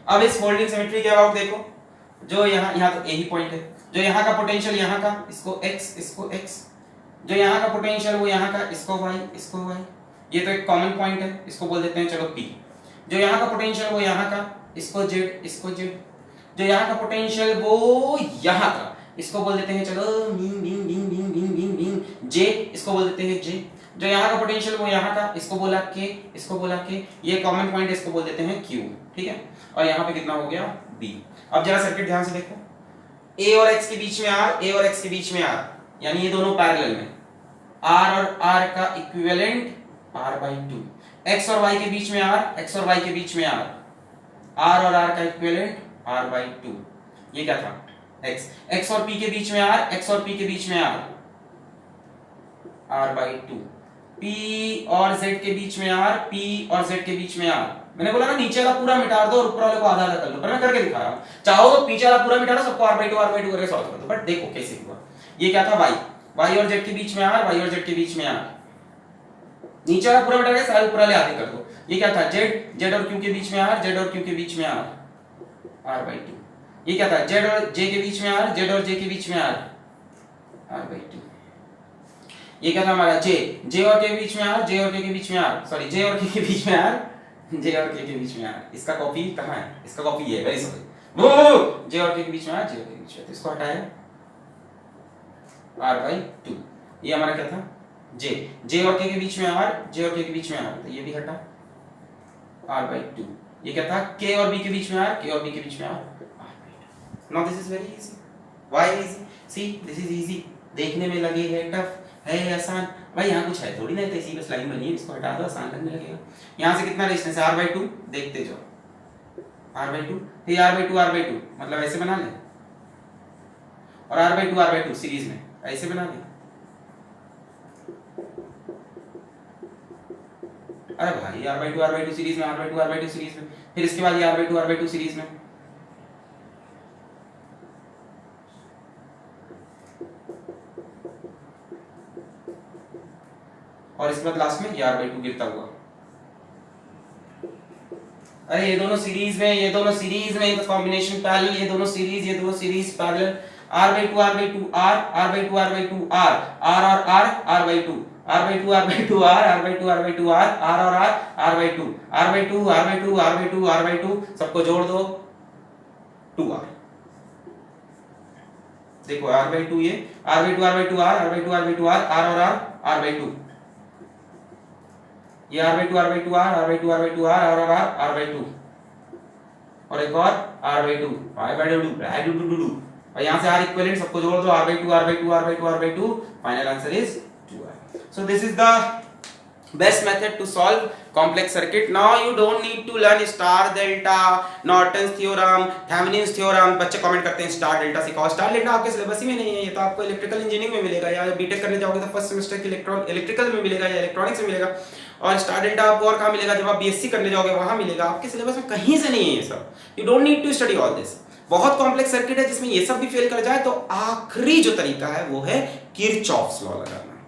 अब इस फोल्डिंग सिमेट्री के अबाउट देखो, जो यहाँ तो ए ही पॉइंट है, जो यहाँ का पोटेंशियल यहाँ का, इसको x, इसको x, जो यहाँ का पोटेंशियल वो यहाँ का, इसको y, इसको y, ये तो एक कॉमन पॉइंट है, इसको बोल देते हैं चलो p। जो यहाँ का पोटेंशियल वो यहाँ का, इसको z, इसको z, जो यहाँ का पोटेंशियल वो यहाँ का, इसको बोल देते हैं चलो j, इसको बोल देते हैं j। जो यहाँ का पोटेंशियल वो यहाँ का, इसको बोला k, इसको बोला k, ये कॉमन पॉइंट है, इसको बोल देते हैं q। ठीक है, और यहाँ पे कितना हो गया b। अब जरा सर्किट ध्यान से देखो, a और x के बीच में r, a और x के बीच में r, यानी ये दोनों पैरेलल में, r और r का इक्विवेलेंट r/2, x और y के बीच में r, x और y के बीच में r, r और r का इक्विवेलेंट r/2। ये क्या था? x और p के बीच में r, x और p के बीच में r, r/2, p और z के बीच में r, p और z के बीच में r, मैंने बोला ना नीचे वाला पूरा मिटा दो और ऊपर वाले को आधा आधा कर लो, पर मैं करके दिखा रहा हूं। चाहो तो पीछे वाला पूरा मिटा दो, सबको r/2 करके सॉल्व कर दो, बट देखो कैसे हुआ। ये क्या था y और z के बीच में r, y और z के बीच में r, नीचे वाला पूरा मिटा के सारे ऊपर वाले आधे कर दो। ये क्या था z और q के बीच में r, z और q के बीच में r/2। ये क्या था z और j के बीच में r, z और j के बीच में r/2। ये क्या था हमारा j और k के बीच में r, j और k के बीच में r, सॉरी j और k के बीच में r, j और k के बीच में r। इसका कॉपी कहां है? इसका कॉपी ये है, वेरी सॉरी, j और k के बीच में r, j और k के बीच में, तो इसको हटाया r/2। ये हमारा क्या था j और k के बीच में r, j और k के बीच में r, तो ये भी हटा r/2। ये क्या था k और b के बीच में r, k और b के बीच में r। Now this is very easy. Why easy? See this is easy. देखने में लगे है टफ, है आसान, भाई यहाँ कुछ है थोड़ी ना, तो इसी बस लाइन बनी है, इसको हटा दो, आसान लगने लगेगा। यहाँ से कितना रेजिस्टेंस है? r/2, देखते जाओ r/2, फिर r/2 मतलब ऐसे बना ले, और r/2 सीरीज में ऐसे बना ले। अरे भाई r/2 सीरीज में, r/2 सीरीज में, फिर इसके बाद ये r/2 सीरीज में, और इसके बाद लास्ट में ये r/2 गिरता हुआ। अरे ये दोनों सीरीज में, ये दोनों सीरीज में, तो कॉम्बिनेशन पैरेलल, ये दोनों सीरीज, ये दोनों series parallel, r/2 r, r/2 r, r और r, r/2, r/2 r/2 r, r/2 r/2 r, r और r, r/2, r/2 r/2 r/2 r/2, सबको जोड़ दो 2r। देखो r/2, ये r/2 r/2 r, r/2 r/2 r, r और r, r/2, ये r/2 r/2 r, r/2 r/2 r, r और r, r/2, और एक और r/2 y/2 और यहाँ से r इक्विवेलेंट सबको जोड़ दो, r/2 r/2 r/2 r/2, final answer is 2r। So this is the best method to solve complex circuit. Now you don't need to learn star delta, Norton's theorem, Thevenin's theorem। बच्चे comment करते हैं star delta सिखाओ, star delta आपके syllabus ही में नहीं है, ये तो आपको इलेक्ट्रिकल इंजीनियरिंग में मिलेगा, या बीटेक करने जाओगे तो फर्स्ट सेमेस्टर के इलेक्ट्रिकल में मिलेगा या इलेक्ट्रॉनिक्स में मिलेगा, और स्टार डेल्टा आपको और कहाँ मिलेगा? जब आप बीएससी करने जाओगे वहां मिलेगा, आपके सिलेबस में कहीं से नहीं है ये सब। You don't need to study all this. बहुत कॉम्प्लेक्स सर्किट है जिसमें ये सब भी फेल कर जाए तो आखिरी जो तरीका है वो है किरचॉफ्स लॉ लगाना,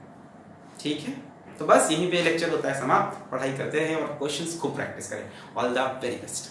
ठीक है? तो बस यहीं पे लेक्चर होता है समाप्त। पढ़ाई करते रहें और क्वेश्चंस खूब प्रैक्टिस करें। All the very best.